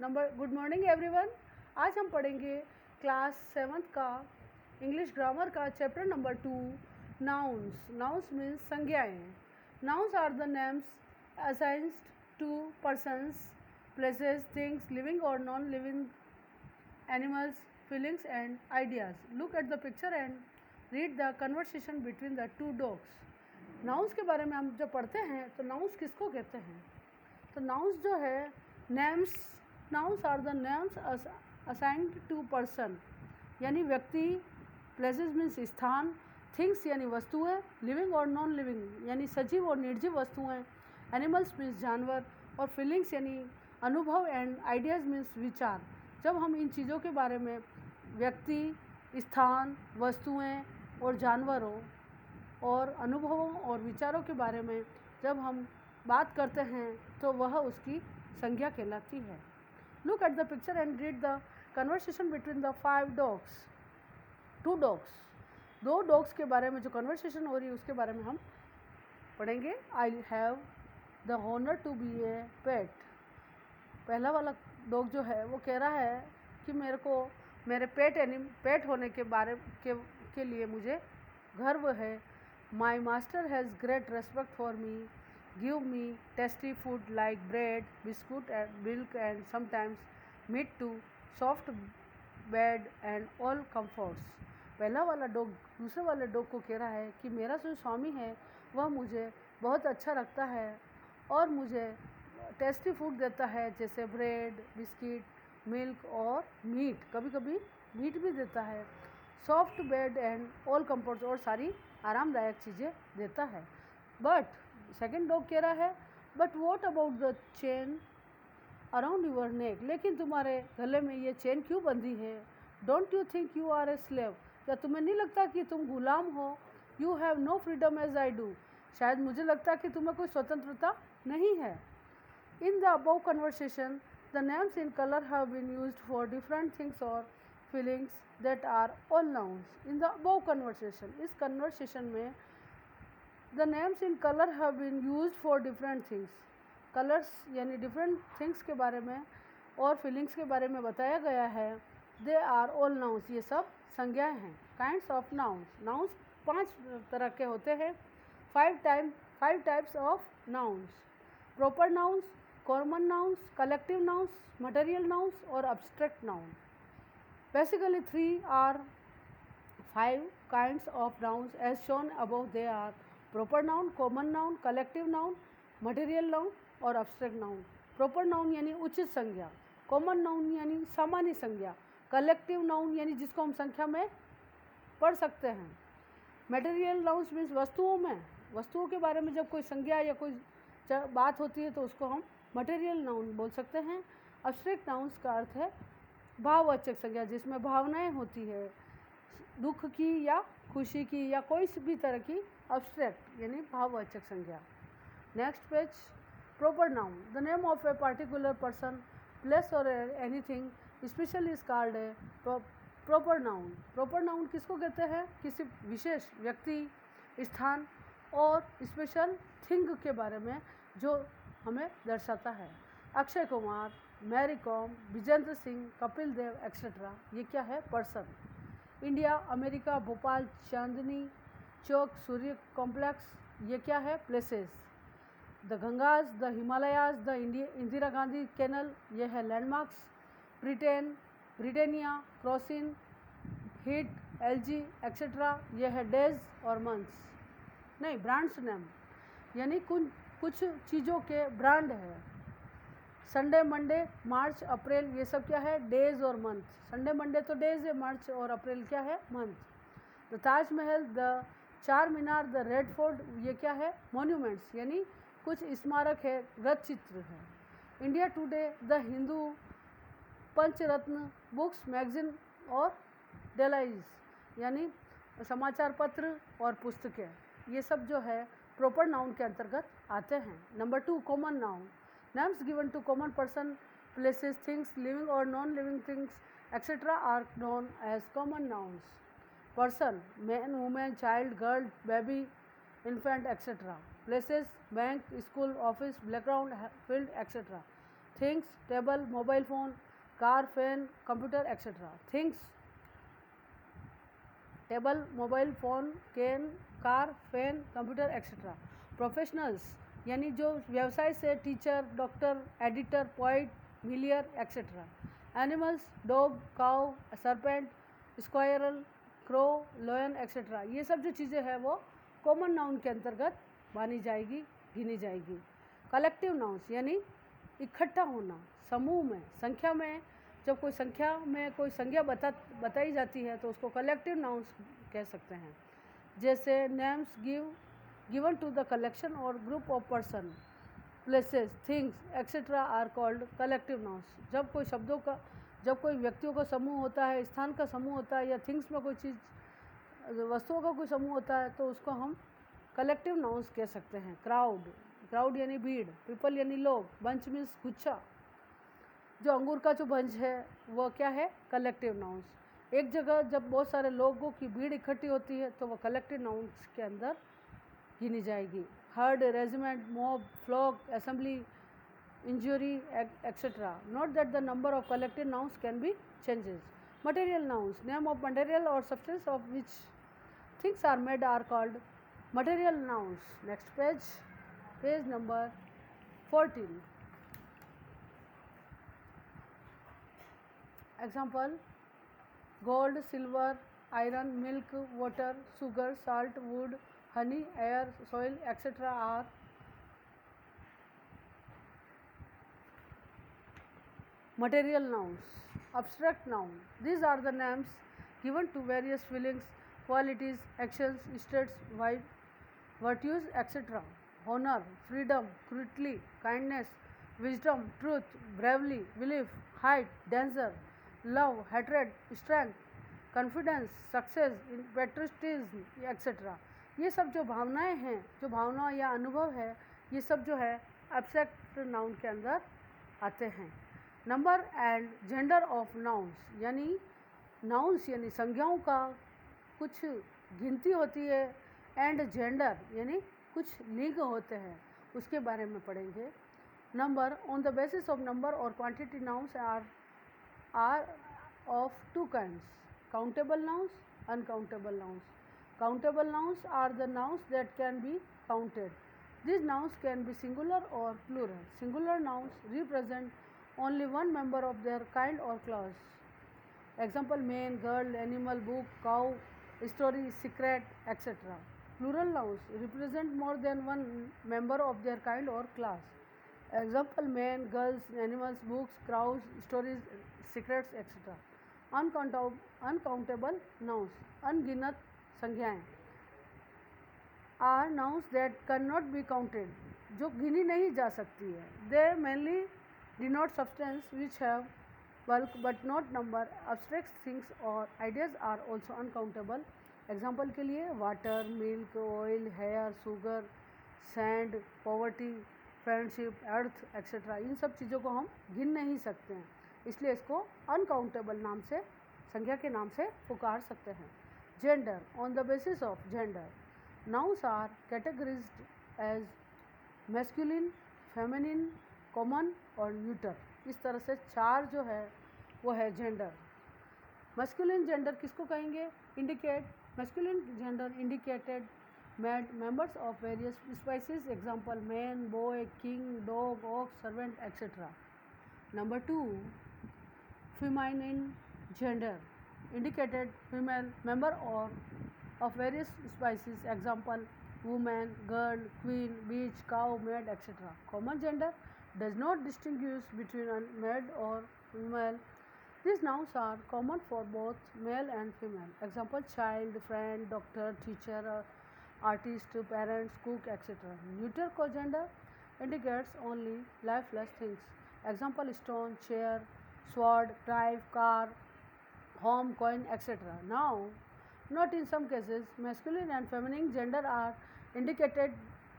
Good morning everyone. आज हम पढ़ेंगे क्लास 7th का इंग्लिश ग्रामर का chapter number 2 nouns. Nouns means संज्ञाएँ। Nouns are the names assigned to persons, places, things, living और non living animals, feelings and ideas. Look at the picture and read the conversation between the two dogs. Nouns के बारे में हम जब पढ़ते हैं तो नाउन्स किसको कहते हैं? तो नाउन्स जो है names, nouns are the names assigned to person यानी व्यक्ति, प्लेसेस मीन्स स्थान, थिंग्स यानी वस्तुएं, लिविंग और नॉन लिविंग यानी सजीव और निर्जीव वस्तुएं, एनिमल्स मीन्स जानवर और फीलिंग्स यानी अनुभव एंड आइडियाज़ मीन्स विचार। जब हम इन चीज़ों के बारे में व्यक्ति, स्थान, वस्तुएं और जानवरों और अनुभवों और विचारों के बारे में जब हम बात करते हैं तो वह उसकी संज्ञा कहलाती है। Look at the picture and read the conversation between the 5 dogs. 2 dogs, 2 dogs के बारे में जो कन्वर्सेशन हो रही है उसके बारे में हम पढ़ेंगे। I have the honour to be a pet. पहला वाला डॉग जो है वो कह रहा है कि मेरे को मेरे पेट होने के बारे के लिए मुझे गर्व है। My master has great respect for me, give me tasty food like bread, biscuit and milk and sometimes meat too, soft bed and all comforts. पहला वाला डॉग दूसरे वाले डॉग को कह रहा है कि मेरा जो स्वामी है वह मुझे बहुत अच्छा रखता है और मुझे टेस्टी फूड देता है जैसे ब्रेड, बिस्किट, मिल्क और मीट, कभी कभी मीट भी देता है, soft bed and all comforts और सारी आरामदायक चीज़ें देता है। बट सेकेंड डॉग कह रहा है but what about the chain around your neck. लेकिन तुम्हारे गले में ये चेन क्यों बंधी है? Don't you think you are a slave. क्या तुम्हें नहीं लगता कि तुम गुलाम हो? You have no freedom as I do. शायद मुझे लगता कि तुम्हें कोई स्वतंत्रता नहीं है। In the above conversation the names in colour have been used for different things और feelings that are all nouns. In the above conversation, इस कन्वर्सेशन में the names in colour have been used for different things, colours यानी different things के बारे में और feelings के बारे में बताया गया है। दे आर ऑल नाउन्स, ये सब संज्ञाएं हैं। काइंड्स ऑफ नाउन्स, नाउन्स 5 तरह के होते हैं। 5 types of nouns: proper nouns, common nouns, collective nouns, material nouns और abstract noun. Basically 3 are 5 kinds of nouns as shown above. They are proper noun, common noun, collective noun, material noun और abstract noun। proper noun यानी उचित संज्ञा, common noun यानी सामान्य संज्ञा, collective noun यानी जिसको हम संख्या में पढ़ सकते हैं, material nouns मीन्स वस्तुओं के बारे में जब कोई संज्ञा या कोई बात होती है तो उसको हम मटेरियल नाउन बोल सकते हैं। abstract nouns का अर्थ है भाववाचक संज्ञा जिसमें भावनाएं होती है, दुख की या खुशी की या कोई भी तरह की अब्स्ट्रैक्ट यानी भाववाचक संज्ञा। Next page, proper noun, the name of a particular person, place और anything special is called a proper noun. Proper noun किसको कहते हैं? किसी विशेष व्यक्ति, स्थान और स्पेशल थिंग के बारे में जो हमें दर्शाता है। अक्षय कुमार, मैरी कॉम, विजेंद्र सिंह, कपिल देव एक्सेट्रा, ये क्या है? Person. India, America, Bhopal, Chandni Chowk, Surya complex, ये क्या है? Places. The Gangas, the Himalayas, the Indira Gandhi canal, ये है landmarks. Britannia, Crocin, Hit, LG etcetera, ये है डेज और मंथ्स। नहीं, ब्रांड्स नेम यानी कुछ चीज़ों के ब्रांड है। संडे, मंडे, मार्च, अप्रैल, ये सब क्या है? डेज और मंथ। संडे मंडे तो डेज है, मार्च और अप्रैल क्या है? मंथ। द ताजमहल, द चार मीनार, द रेड फोर्ट, ये क्या है? मॉन्यूमेंट्स यानी कुछ स्मारक है, व्रत चित्र है। India Today, the Hindu, Panchratna, books, magazine और डेलाइज यानी समाचार पत्र और पुस्तकें, ये सब जो है प्रॉपर नाउन के अंतर्गत आते हैं। Number 2, common noun, names given to common person, places, things, living or non-living things etc. are known as common nouns. Person, man, woman, child, girl, baby, infant etc. Places, bank, school, office, playground, field etc. Things, table, mobile phone, car, fan, computer etcetera. Things, table, mobile phone, can, car, fan, computer etcetera. Professionals यानी जो व्यवसाय से, teacher, doctor, editor, poet, miller etcetera. Animals, dog, cow, serpent, squirrel, crow, lion etcetera. ये सब जो चीज़ें हैं वो कॉमन नाउन के अंतर्गत मानी जाएगी, गिनी जाएगी। कलेक्टिव नाउन्स यानी इकट्ठा होना, समूह में, संख्या में। जब कोई संख्या में कोई संज्ञा बताई जाती है तो उसको कलेक्टिव नाउन्स कह सकते हैं। जैसे names given to the collection और group of person, places, things etcetera are called collective nouns. जब कोई व्यक्तियों का समूह होता है, स्थान का समूह होता है, या थिंग्स में कोई चीज़, वस्तुओं का कोई समूह होता है तो उसको हम कलेक्टिव नाउन्स कह सकते हैं। क्राउड यानी भीड़, पीपल यानी लोग, बंच मीन्स गुच्छा। जो अंगूर का जो बंच है वो क्या है? Collective nouns. एक जगह जब बहुत सारे लोगों की भीड़ इकट्ठी होती है तो वो कलेक्टिव नाउन्स के अंदर गिनी जाएगी। Herd, regiment, mob, flock, assembly, injury, etc. Note that the number of collective nouns can be changes. Material nouns, name of material or substance of which things are made are called material nouns. Next page, page number 14. Example: gold, silver, iron, milk, water, sugar, salt, wood, honey, air, soil, etc. are material nouns. Abstract noun, these are the names given to various feelings, qualities, actions, states, virtues, etc. Honor, freedom, cruelty, kindness, wisdom, truth, bravery, belief, height, danger, love, hatred, strength, confidence, success, patriotism, etc. ये सब जो भावनाएं हैं, जो भावना या अनुभव है, ये सब जो है एब्स्ट्रैक्ट नाउन के अंदर आते हैं। Number and gender of nouns, यानी नाउन्स यानी संज्ञाओं का कुछ गिनती होती है, एंड जेंडर यानी कुछ लिंग होते हैं, उसके बारे में पढ़ेंगे। Number, on the basis of number और quantity nouns are of two kinds, countable nouns, uncountable nouns. Countable nouns are the nouns that can be counted. These nouns can be singular or plural. Singular nouns represent only one member of their kind or class. Example: man, girl, animal, book, cow, story, secret, etc. Plural nouns represent more than one member of their kind or class. Example: man, girls, animals, books, crows, stories, secrets, etc. Uncountable nouns, अनगिनत संज्ञाएं, are nouns that can not be counted, जो गिनी नहीं जा सकती है। They mainly denote substance which have bulk but not number. Abstract things और ideas are also uncountable. Example के लिए water, milk, oil, hair, sugar, sand, poverty, friendship, earth etcetera. इन सब चीज़ों को हम गिन नहीं सकते हैं, इसलिए इसको अनकाउंटेबल नाम से, संख्या के नाम से पुकार सकते हैं. Gender, on the basis of gender, nouns are categorized as masculine, feminine, common और neuter. इस तरह से चार जो है वो है जेंडर. masculine gender किसको कहेंगे? indicate, masculine gender indicated members of various species. Example: man, boy, king, dog, ox, servant, etc. Number 2, feminine gender indicated female member or of various species. Example: woman, girl, queen, bitch, cow, maid, etc. Common gender does not distinguish between a maid or female. These nouns are common for both male and female. Example: child, friend, doctor, teacher, artist, parents, cook, etc. Neuter cogender indicates only lifeless things. Example: stone, chair, sword, knife, car, home, coin, etc. Now, not in some cases, masculine and feminine gender are indicated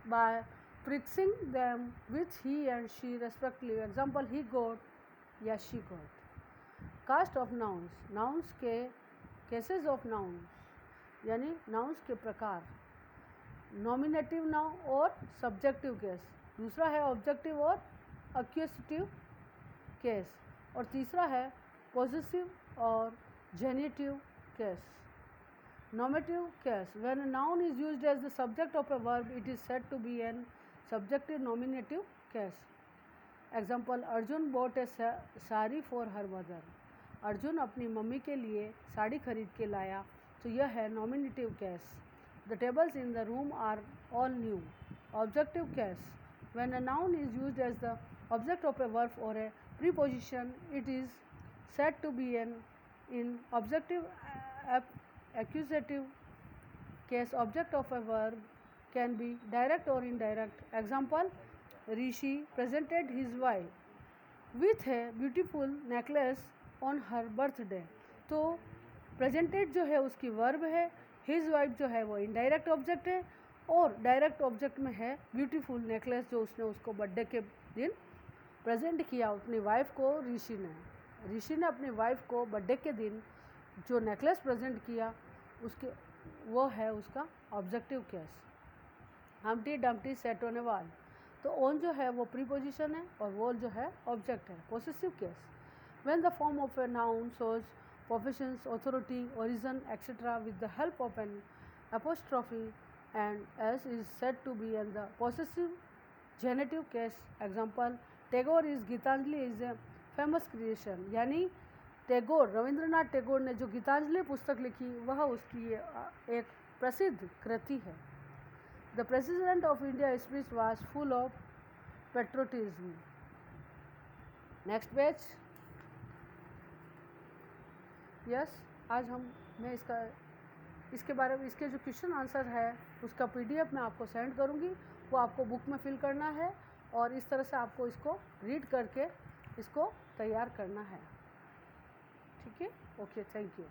by prefixing them with he and she respectively. Example: he got या she got. Caste of nouns, nouns के cases of nouns यानी nouns के प्रकार. Nominative noun और subjective case. दूसरा है objective और accusative case, और तीसरा है पॉसेसिव और जेनिटिव case. Nominative case, when a noun is used as the subject of a verb, it is said to be an subjective nominative case. Example, Arjun bought a sari for her mother. Arjun अपनी mummy के लिए साड़ी खरीद के लाया, तो यह है nominative case. The tables in the room are all new. Objective case, when a noun is used as the object of a verb or a preposition, it is said to be in objective accusative case. Object of a verb can be direct or indirect. Example, Rishi presented his wife with a beautiful necklace on her birthday. तो presented जो है उसकी verb है, his wife जो है वो indirect object है, और direct object में है beautiful necklace जो उसने उसको बर्थडे के दिन प्रेजेंट किया अपनी वाइफ को। ऋषि ने अपनी वाइफ को बर्थडे के दिन जो नेकलेस प्रेजेंट किया उसके वो है उसका objective case. Humpty Dumpty set on A wall, तो ऑन जो है वो प्रीपोजिशन है और वॉल जो है ऑब्जेक्ट है। Possessive case, when the form of a noun shows professions, authority, origin etcetera with the help of an apostrophe and s is said to be in the possessive genitive case. Example, Tagore is Gitanjali is a famous creation, यानी टैगोर, रविंद्रनाथ टैगोर ने जो गीतांजलि पुस्तक लिखी वह उसकी एक प्रसिद्ध कृति है। The president of India speech was full of patriotism. Next page. Yes, आज मैं इसके बारे में इसके जो क्वेश्चन आंसर है उसका PDF मैं आपको सेंड करूँगी, वो आपको बुक में फिल करना है और इस तरह से आपको इसको रीड करके इसको तैयार करना है। ठीक है, ओके, थैंक यू।